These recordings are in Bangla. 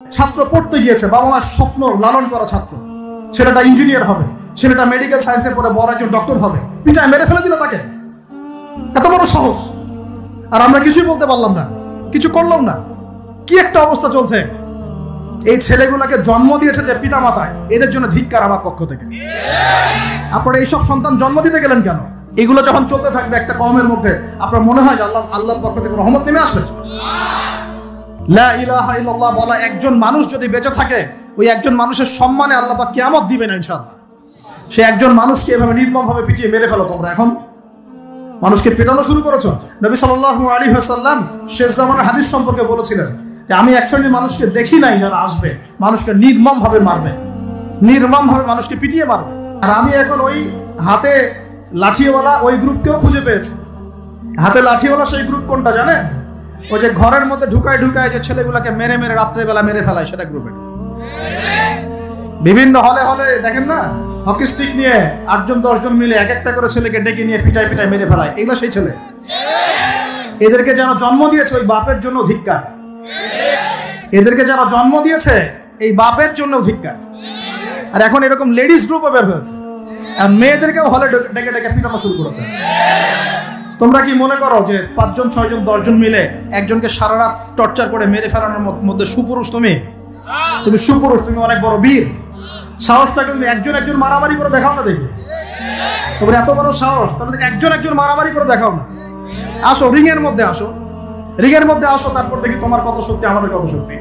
ছাত্র পড়তে গিয়েছে, বাবা মার স্বপ্ন লালন করা ছাত্র, ছেলেটা ইঞ্জিনিয়ার হবে, ছেলেটা মেডিকেল সায়েন্সে পড়ে বড় একজন ডক্টর হবে, পিটায় মেরে ফেলে দিল তাকে। এত বড় সাহস! আর আমরা কিছুই বলতে পারলাম না, কিছু করলাম না। কি একটা অবস্থা চলছে! এই ছেলেগুলোকে জন্ম দিয়েছে যে পিতা মাতায়, এদের জন্য ধিক্কার আমার পক্ষ থেকে। আপনারা এইসব সন্তান জন্ম দিতে গেলেন কেন? এগুলো যখন চলতে থাকবে একটা কওমের মধ্যে, আপনার মনে হয় যে আল্লাহর পক্ষ থেকে রহমত নেমে আসবে? লা ইলাহা ইল্লাল্লাহ বলা একজন মানুষ যদি বেঁচে থাকে, ওই একজন মানুষের সম্মানে আল্লাহ পাক কিয়ামত দিবেন ইনশাআল্লাহ। সে একজন মানুষকে এভাবে নির্মমভাবে পিটিয়ে মেরে ফেলো তোমরা। এখন মানুষকে পেটানো শুরু করেছো। নবী সাল্লাল্লাহু আলাইহি ওয়াসাল্লাম শেষ জামানার হাদিস সম্পর্কে বলেছিলেন যে আমি এক শ্রেণীর মানুষকে দেখি নাই যারা আসবে মানুষকে নির্মমভাবে মারবে, নির্মমভাবে মানুষকে পিটিয়ে মারবে। আর আমি এখন ওই হাতে লাঠিওয়ালা ওই গ্রুপকেও খুঁজে পেয়েছি। হাতে লাঠিওয়ালা সেই গ্রুপ কোনটা জানেন? ওই যে ঘরের মধ্যে ঢুকায় যে ছেলেগুলোকে মেরে মেরে রাত্রেবেলা মেরে ফেলায়, সেটা গ্রুপের। বিভিন্ন হলে হলে দেখেন না, হকি স্টিক নিয়ে 8-10 জন মিলে এক একটা করে ছেলেকে ডেকে নিয়ে পিটায় মেরে ফেলায়। এগুলো সেই ছেলে। এদেরকে যারা জন্ম দিয়েছে ওই বাপের জন্য ধিক্কার। এদেরকে যারা জন্ম দিয়েছে এই বাপের জন্য ধিক্কার। আর এখন এরকম লেডিস গ্রুপও বের হয়েছে, আর মেয়েদেরকেও হলে ডেকে পিটানো শুরু করেছে। তোমরা কি মনে করো যে 5 জন 6 জন 10 জন মিলে একজনকে সারা রাত টর্চার করে মেরে ফেলানোর মধ্যে সুপুরুষ? তুমি সুপুরুষ, তুমি অনেক বড় বীর। সাহসটাকে তুমি একজন মারামারি করে দেখাও না দেখি। তোমার এত বড় সাহস, তাহলে একজন মারামারি করে দেখাও না। আসো রিংয়ের মধ্যে আসো, রিংয়ের মধ্যে আসো, তারপর দেখি তোমার কত শক্তি, আমাদের কত শক্তি।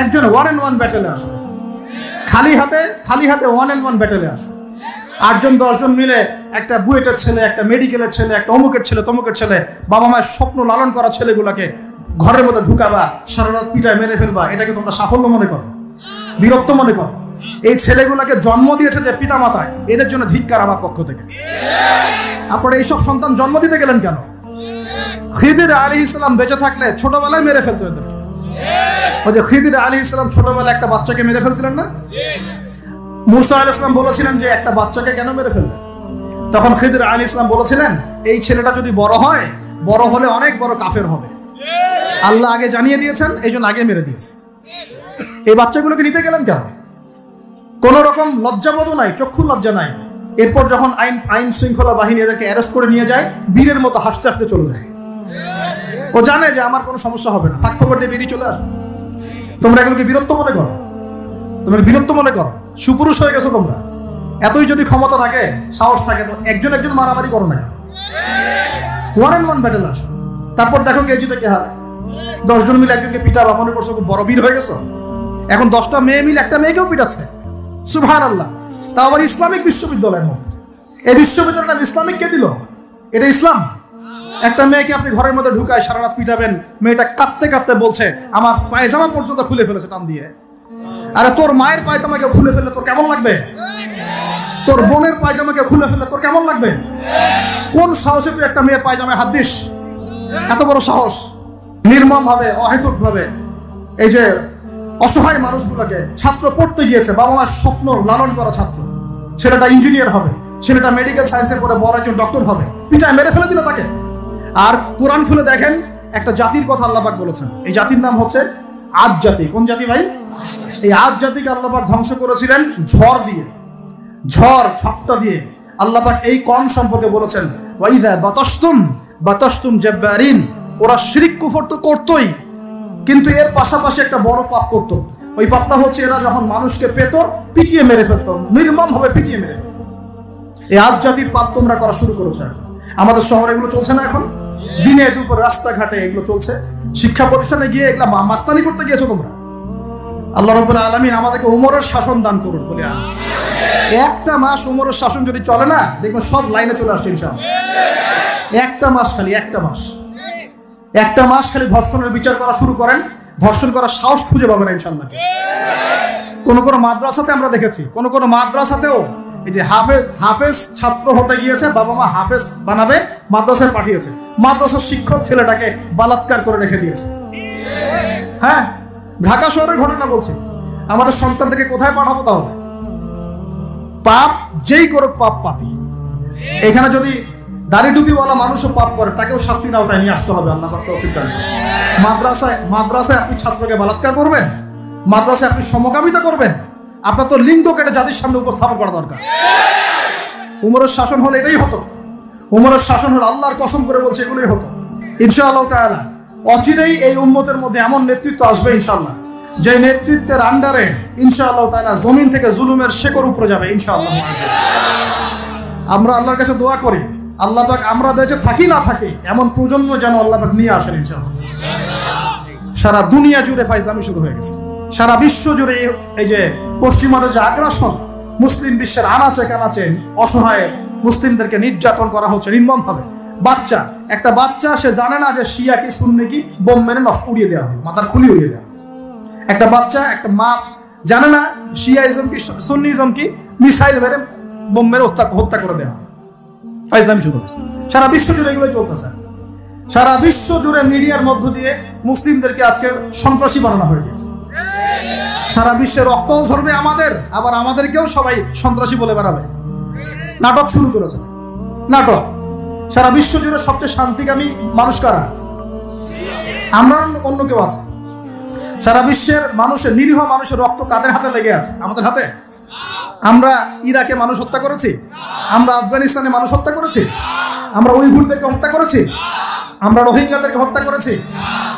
একজন 1-on-1 ব্যাটেলে আসো, খালি হাতে 1-on-1 ব্যাটেলে আসো। 8 জন 10 জন মিলে একটা বুয়েটের ছেলে, একটা মেডিকেলের ছেলে, একটা অমুকের ছেলে, তমুকের ছেলে, বাবা মায়ের স্বপ্ন লালন করা ছেলেগুলোকে ঘরের মধ্যে ঢুকাবা, সারা রাত পিটায় মেরে ফেলবা। এটাকে তোমরা সাফল্য মনে করো, বীরত্ব মনে করো? এই ছেলেগুলোকে জন্ম দিয়েছে যে পিতা মাতায়, এদের জন্য ধিক্কার আমার পক্ষ থেকে। আপনারা এইসব সন্তান জন্ম দিতে গেলেন কেন? খিদির আলাইহিস সালাম বেঁচে থাকলে ছোটবেলায় মেরে ফেলতো এদেরকে। ওই যে খিদির আলাইহিস সালাম ছোটবেলায় একটা বাচ্চাকে মেরে ফেলছিলেন না? মুসা আলাইহিস সালাম বলেছিলেন যে একটা বাচ্চাকে কেন মেরে ফেললেন? তখন খিদির আলাইহিস সালাম বলেছিলেন এই ছেলেটা যদি বড় হয়, বড় হলে অনেক বড় কাফের হবে। আল্লাহ আগে জানিয়ে দিয়েছেন, এই জন্য আগে মেরে দিয়েছে। এই বাচ্চাগুলোকে নিতে গেলেন কেন? কোন রকম লজ্জাবোধও নাই, চক্ষু লজ্জা নাই। এরপর যখন আইন শৃঙ্খলা বাহিনী এদেরকে অ্যারেস্ট করে নিয়ে যায়, বীরের মতো হাসতে হাসতে চলে যায়। ও জানে যে আমার কোনো সমস্যা হবে না, ফাঁক ফোকর দিয়ে বেরিয়ে চলে আসবে। তোমরা এগুলোকে বীরত্ব মনে করো, তোমরা বীরত্ব মনে করো, সুপুরুষ হয়ে গেছো তোমরা। এতই যদি ক্ষমতা থাকে, সাহস থাকে, তো একজন মারামারি করো না, 1-on-1 ব্যাটেল আসো। তারপর দেখো কে জিতে কে হারে। 10 জন মিলে একজনকে পিটাবা, মনে করছো খুব বড় বীর হয়ে গেছো। এখন 10টা মেয়ে মিলে একটা মেয়েকেও পিটাচ্ছে, সুবহানাল্লাহ। তাও আবার ইসলামিক বিশ্ববিদ্যালয়ের মধ্যে। এই বিশ্ববিদ্যালয়টা ইসলামিক কে দিল? এটা ইসলাম? একটা মেয়েকে আপনি ঘরের মধ্যে ঢুকায় সারা রাত পিটাবেন, মেয়েটা কাঁদতে কাঁদতে বলছে আমার পায়জামা পর্যন্ত খুলে ফেলেছে টান দিয়ে। আরে তোর মায়ের পায়জামাকে খুলে ফেললে তোর কেমন লাগবে? তোর বোনের পায়জামাকে খুলে ফেললে তোর কেমন লাগবে? কোন সাহসে তুই একটা মেয়ের পায়জামায় হাত দিস? এত বড় সাহস! নির্মম ভাবে, অহেতুক ভাবে এই যে অসহায় মানুষগুলোকে, ছাত্র পড়তে গিয়েছে, বাবা মার স্বপ্ন লালন করা ছাত্র, ছেলেটা ইঞ্জিনিয়ার হবে, ছেলেটা মেডিকেল সায়েন্সে পড়ে বড় একজন ডক্টর হবে, পিটায় মেরে ফেলে দিল তাকে। আর কোরআন খুলে দেখেন, একটা জাতির কথা আল্লাহ পাক বলেছেন। এই জাতির নাম হচ্ছে আদ জাতি। কোন জাতি ভাই? এই আদ জাতিকে আল্লাহ পাক ধ্বংস করেছিলেন ঝড় দিয়ে, ঝড়টা দিয়ে। আল্লাহ পাক এই কওম সম্পর্কে বলেছেন ওয়াইযা বাতাসতুম জাব্বারিন। ওরা শিরক কুফর তো করতোই, কিন্তু এর পাশাপাশি একটা বড় পাপ করতো। ওই পাপটা হচ্ছে এরা যখন মানুষকে পেত, পিটিয়ে মেরে ফেলতো, নির্মমভাবে পিটিয়ে মেরে ফেলতো। এই আদ জাতির পাপ তোমরা করা শুরু করেছো। এখন আমাদের শহরে এগুলো চলছে না? এখন দিনে দুপুরে রাস্তাঘাটে এগুলো চলছে। শিক্ষা প্রতিষ্ঠানে গিয়ে এগুলা মাস্তানি করতে গিয়েছো তোমরা। আল্লাহ রাব্বুল আলামিন আমাদেরকে উমরের শাসন দান করুন বলে। একটা মাস উমরের শাসন যদি চলে না, দেখবেন সব লাইনে চলে আসছে ইনশাআল্লাহ। একটা মাস খালি ধর্ষণের বিচার করা শুরু করেন, ধর্ষণ করার সাহস খুঁজে পাবেন না ইনশাআল্লাহ। কোন মাদ্রাসাতে আমরা দেখেছি, কোন মাদ্রাসাতেও এই যে হাফেজ ছাত্র হতে গিয়েছে, বাবা মা হাফেজ বানাবে, মাদ্রাসায় পাঠিয়েছে, মাদ্রাসার শিক্ষক ছেলেটাকে বালাৎকার করে রেখে দিয়েছে। হ্যাঁ, ঢাকা শহরের ঘটনা বলছি। আমাদের সন্তানদেরকে কোথায় পাঠাবো তাহলে? পাপ যেই করুক, পাপী। এখানে যদি দাড়ি টুপিওয়ালা মানুষও পাপ করে, তাকেও শাস্তির আওতায় নিয়ে আসতে হবে। আল্লাহ পাক তৌফিক দান করুন। মাদ্রাসায় আপনি ছাত্রকে বালাৎকার করবেন, মাদ্রাসায় আপনি সমকামিতা করবেন? আপনার তো লিঙ্গ কেটে জাতির সামনে উপস্থাপন করা দরকার। উমরের শাসন হলে এটাই হতো। উমরের শাসন হলে আল্লাহর কসম করে বলছে এগুলোই হতো। ইনশাআল্লাহ তাআলা অচিরেই এই উম্মতের মধ্যে এমন নেতৃত্ব আসবে ইনশাআল্লাহ, যে নেতৃত্বের আন্ডারে ইনশাআল্লাহ তাআলা জমিন থেকে জুলুমের শেকড় উপরে যাবে ইনশাআল্লাহ। আমরা আল্লাহর কাছে দোয়া করি, আল্লাহ পাক আমরা বেঁচে থাকি না থাকি এমন প্রজন্ম যেন আল্লাহ পাক নিয়ে আসেন ইনশাআল্লাহ। সারা দুনিয়া জুড়ে ফাইজলামি শুরু হয়ে গেছে, সারা বিশ্ব জুড়ে এই যে পশ্চিমাদের যে আগ্রাসন, মুসলিম বিশ্বের আনাচে কানাচে অসহায় মুসলিমদেরকে নির্যাতন করা হচ্ছে নির্মমভাবে। একটা বাচ্চা সে জানে না যে শিয়া কি সুন্নি কি, বোম মেরে নষ্ট উড়িয়ে দেওয়া হয়, মাথার খুলি উড়িয়ে দেওয়া। একটা বাচ্চা, একটা মা জানে না শিয়াইজম কি সুন্নিজম কি, মিসাইল মেরে বোম মেরে হত্যা করে দেওয়া হয়। ফাইজলামি শুরু হয়েছে, সারা বিশ্ব জুড়ে এগুলোই চলতেছে। সারা বিশ্ব জুড়ে মিডিয়ার মধ্য দিয়ে মুসলিমদেরকে আজকে সন্ত্রাসী বানানো হয়ে গেছে। সারা বিশ্বের রক্তও ঝরবে আমাদের, আবার আমাদেরকেও সবাই সন্ত্রাসী বলে বেড়াবে। নাটক শুরু করেছে, নাটক। সারা বিশ্ব জুড়ে সবচেয়ে শান্তিকামী মানুষ কারা? আমরা, অন্য কেউ আছে? সারা বিশ্বের মানুষের, নিরীহ মানুষের রক্ত কাদের হাতে লেগে আছে? আমাদের হাতে। আমরা ইরাকে মানুষ হত্যা করেছি? আমরা আফগানিস্তানে মানুষ হত্যা করেছি? আমরা উইঘুরদেরকে হত্যা করেছি? আমরা রোহিঙ্গাদেরকে হত্যা করেছি?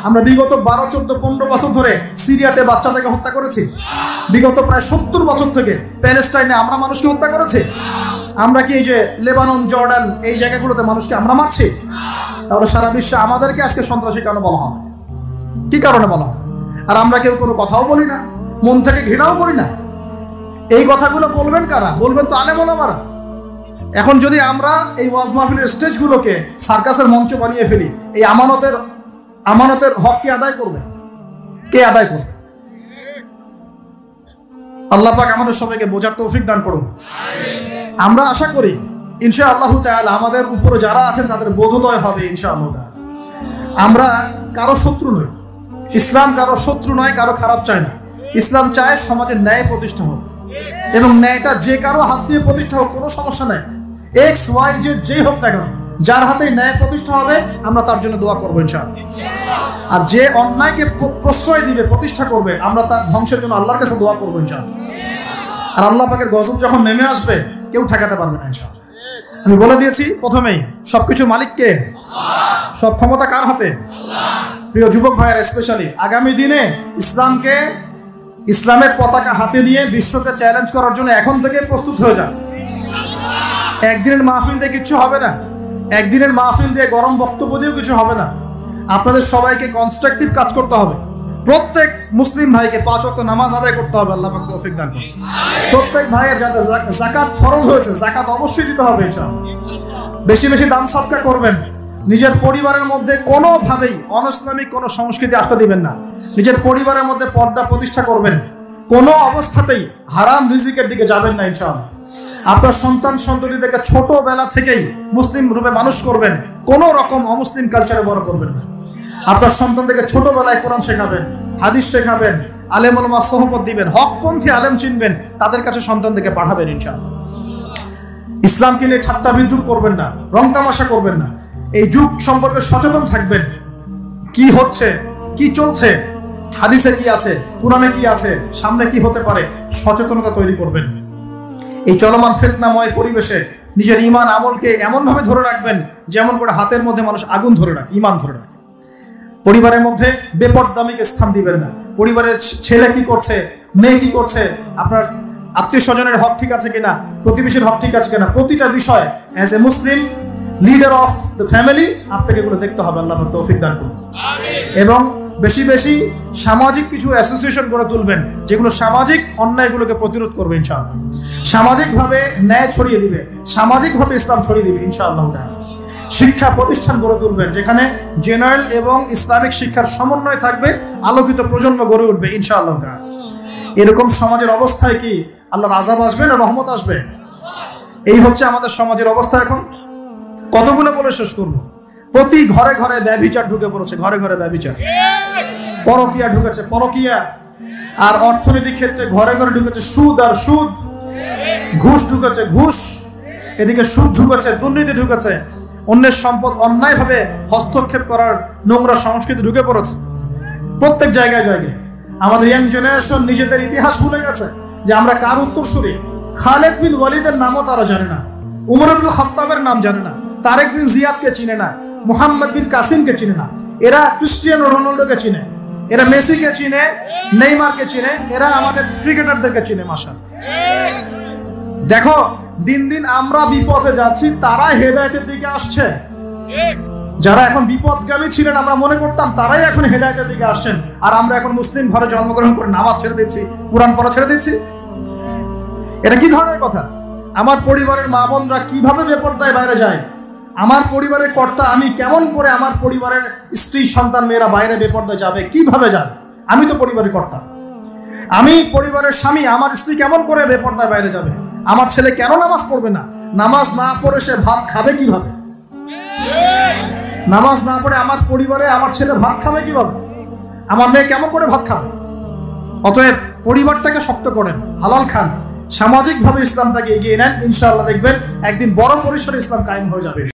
আমরা বিগত 12, 14, 15 বছর ধরে সিরিয়াতে বাচ্চাদেরকে হত্যা করেছি? বিগত প্রায় 70 বছর থেকে প্যালেস্টাইনে আমরা মানুষকে হত্যা করেছি? আমরা কি এই যে লেবানন, জর্ডান এই জায়গাগুলোতে মানুষকে আমরা মারছি? তাহলে সারা বিশ্বে আমাদেরকে আজকে সন্ত্রাসী কেন বলা হবে? কি কারণে বলা হবে? আর আমরা কেউ কোনো কথাও বলি না, মন থেকে ঘৃণাও করি না। এই কথাগুলো বলবেন কারা? বলবেন তো আলেম ওলামারা। এখন যদি আমরা এই ওয়াজ মাহফিলের স্টেজগুলোকে সার্কাসের মঞ্চ বানিয়ে ফেলি, এই আমানতের হক কে আদায় করবে? কে আদায় করবে? আল্লাহ পাক আমাদের সবাইকে বোঝার তৌফিক দান করুন। আমরা আশা করি ইনশাআল্লাহ তাআলা আমাদের উপরে যারা আছেন তাদের বোধোদয় হবে ইনশাআল্লাহ তাআলা। আমরা কারো শত্রু নই, ইসলাম কারো শত্রু নয়, কারো খারাপ চায় না। ইসলাম চায় সমাজে ন্যায় প্রতিষ্ঠা হোক, এবং ন্যায়টা যে কারো হাত দিয়ে প্রতিষ্ঠা হোক, কোনো সমস্যা নাই। এক্স ওয়াই জেড যেই হোক না কেন, যার হাতে ন্যায় প্রতিষ্ঠা হবে আমরা তার জন্য দোয়া করবো ইনশাআল্লাহ। আর যে অন্যায়কে প্রশ্রয় দিবে, প্রতিষ্ঠা করবে, আমরা তার ধ্বংসের জন্য আল্লাহর কাছে দোয়া করবো ইনশাআল্লাহ। আর আল্লাহ পাকের গজব যখন নেমে আসবে কেউ ঠেকাতে পারবে না ইনশাআল্লাহ। আমি বলে দিয়েছি প্রথমেই, সবকিছুর মালিক কে? সব ক্ষমতা কার হাতে? প্রিয় যুবক ভাইয়ের স্পেশালি আগামী দিনে ইসলামের পতাকা হাতে নিয়ে বিশ্বকে চ্যালেঞ্জ করার জন্য এখন থেকে প্রস্তুত হয়ে যান। একদিনের মাহফিল দিয়ে কিছু হবে না, একদিনের মাহফিল দিয়ে গরম বক্তব্য দিয়েও কিছু হবে না। আপনাদের সবাইকে কনস্ট্রাকটিভ কাজ করতে হবে। প্রত্যেক মুসলিম ভাইকে 5 ওয়াক্ত নামাজ আদায় করতে হবে, আল্লাহ পাক তৌফিক দান করুন। প্রত্যেক ভাইয়ের যাদের যাকাত ফরজ হয়েছে, যাকাত অবশ্যই দিতে হবে ইনশাআল্লাহ। বেশি বেশি দান সদকা করবেন। নিজের পরিবারের মধ্যে কোনোভাবেই অনইসলামিক কোনো সংস্কৃতি আসতে দিবেন না। নিজের পরিবারের মধ্যে পর্দা প্রতিষ্ঠা করবেন। কোনো অবস্থাতেই হারাম রিজিকের দিকে যাবেন না ইনশাআল্লাহ। আপনার সন্তান সন্ততিদেরকে ছোটবেলা থেকেই মুসলিম রূপে মানুষ করবেন, কোনো রকম অমুসলিম কালচারে বড় করবেন না। আপনার সন্তানদেরকে ছোটবেলায় কোরআন শেখাবেন, হাদিস শেখাবেন, আলেম ওলামা সোহবত দিবেন, হকপন্থী আলেম চিনবেন, তাদের কাছে সন্তানদেরকে পাঠাবেন ইনশাআল্লাহ। ইসলামকে নিয়ে ঠাট্টা বিদ্রুপ করবেন না, রং তামাশা করবেন না। এই যুগ সম্পর্কে সচেতন থাকবেন, কি হচ্ছে, কি চলছে, হাদিসে কি আছে, কোরআনে কি আছে, সামনে কি হতে পারে, সচেতনতা তৈরি করবেন। এই চলমান ফিতনাময় পরিবেশে নিজের ঈমান আমলকে এমনভাবে ধরে রাখবেন যেমন করে হাতের মধ্যে মানুষ আগুন ধরে রাখে, ঈমান ধরে রাখে। পরিবারের মধ্যে বেপরদামিকে স্থান দিবেন না। পরিবারের ছেলে কি করছে, মেয়ে কি করছে, আপনার আত্মীয় স্বজনের হক ঠিক আছে কিনা, প্রতিবেশীর হক ঠিক আছে কিনা, প্রতিটা বিষয় as a Muslim leader of the family আপনাকে এগুলো দেখতে হবে। আল্লাহ পাক তৌফিক দান করুন। এবং বেশি বেশি সামাজিক কিছু অ্যাসোসিয়েশন গড়ে তুলবেন যেগুলো সামাজিক অন্যায়গুলোকে প্রতিরোধ করবে ইনশাআল্লাহ। সামাজিকভাবে ন্যায় ছড়িয়ে দিবে, সামাজিকভাবে ইসলাম ছড়িয়ে দিবে ইনশাআল্লাহ তাআলা। শিক্ষা প্রতিষ্ঠান গড়ে তুলবেন যেখানে জেনারেল এবং ইসলামিক শিক্ষার সমন্বয় থাকবে, আলোকিত প্রজন্ম গড়ে উঠবে ইনশাআল্লাহ তাআলা। এরকম সমাজের অবস্থায় কি আল্লাহর আযাব আসবে না রহমত আসবে? এই হচ্ছে আমাদের সমাজের অবস্থা। এখন কতগুলো বলে শেষ করবো। প্রতি ঘরে ঘরে ব্যভিচার ঢুকে পড়েছে, ঘরে ঘরে ব্যভিচার, পরকিয়া ঢুকেছে, পরকিয়া। আর অর্থনৈতিক ক্ষেত্রে ঘরে ঘরে ঢুকেছে সুদ আর সুদ, ঘুষ ঢুকেছে ঘুষ, এদিকে সুদ ঢুকেছে, দুর্নীতি ঢুকেছে, অন্যের সম্পদ অন্যায়ভাবে হস্তক্ষেপ করার নোংরা সংস্কৃতি ঢুকে পড়েছে প্রত্যেক জায়গায় জায়গায়। আমাদের ইয়াং জেনারেশন নিজেদের ইতিহাস ভুলে গেছে যে আমরা কার উত্তরসূরি। খালেদ বিন ওয়ালিদের নামও তারা জানে না, উমর ইবনে খাত্তাবের নাম জানে না, তারেক বিন জিয়াদকে চিনে না, মুহাম্মদ বিন কাসিমকে চিনে না। এরা ক্রিস্টিয়ানো রোনাল্ডোকে চিনে, এরা মেসিকে চিনে, নেইমারকে চিনে, এরা আমাদের ক্রিকেটারদেরকে চিনে। মাশাআল্লাহ, দেখো দিন দিন আমরা বিপথে যাচ্ছি, তারা হেদায়েতের দিকে আসছে। যারা এখন বিপদগামী ছিলেন আমরা মনে করতাম, তারাই এখন হেদায়েতের দিকে আসছেন। আর আমরা এখন মুসলিম ঘরে জন্মগ্রহণ করে নামাজ ছেড়ে দিচ্ছি, কুরআন পড়া ছেড়ে দিচ্ছি। এটা কি ধরনের কথা? আমার পরিবারের মা বোনরা কিভাবে বেপরদায় বাইরে যায়? আমার পরিবারের কর্তা আমি কেমন করে আমার পরিবারের স্ত্রী সন্তান মেয়েরা বাইরে বেপরদায় যাবে? কিভাবে যাবে? আমি তো পরিবারের কর্তা, আমি পরিবারের স্বামী, আমার স্ত্রী কেমন করে বেপরদায় বাইরে যাবে? আমার ছেলে কেন নামাজ পড়বে না? নামাজ না পড়ে সে ভাত খাবে কিভাবে? নামাজ না পড়ে আমার পরিবারে আমার ছেলে ভাত খাবে কিভাবে? আমার মেয়ে কেমন করে ভাত খাবে? অতএব পরিবারটাকে শক্ত করেন, হালাল খান, সামাজিকভাবে ইসলামটাকে এগিয়ে নেন, ইনশাআল্লাহ দেখবেন একদিন বড় পরিসরে ইসলাম কায়েম হয়ে যাবে।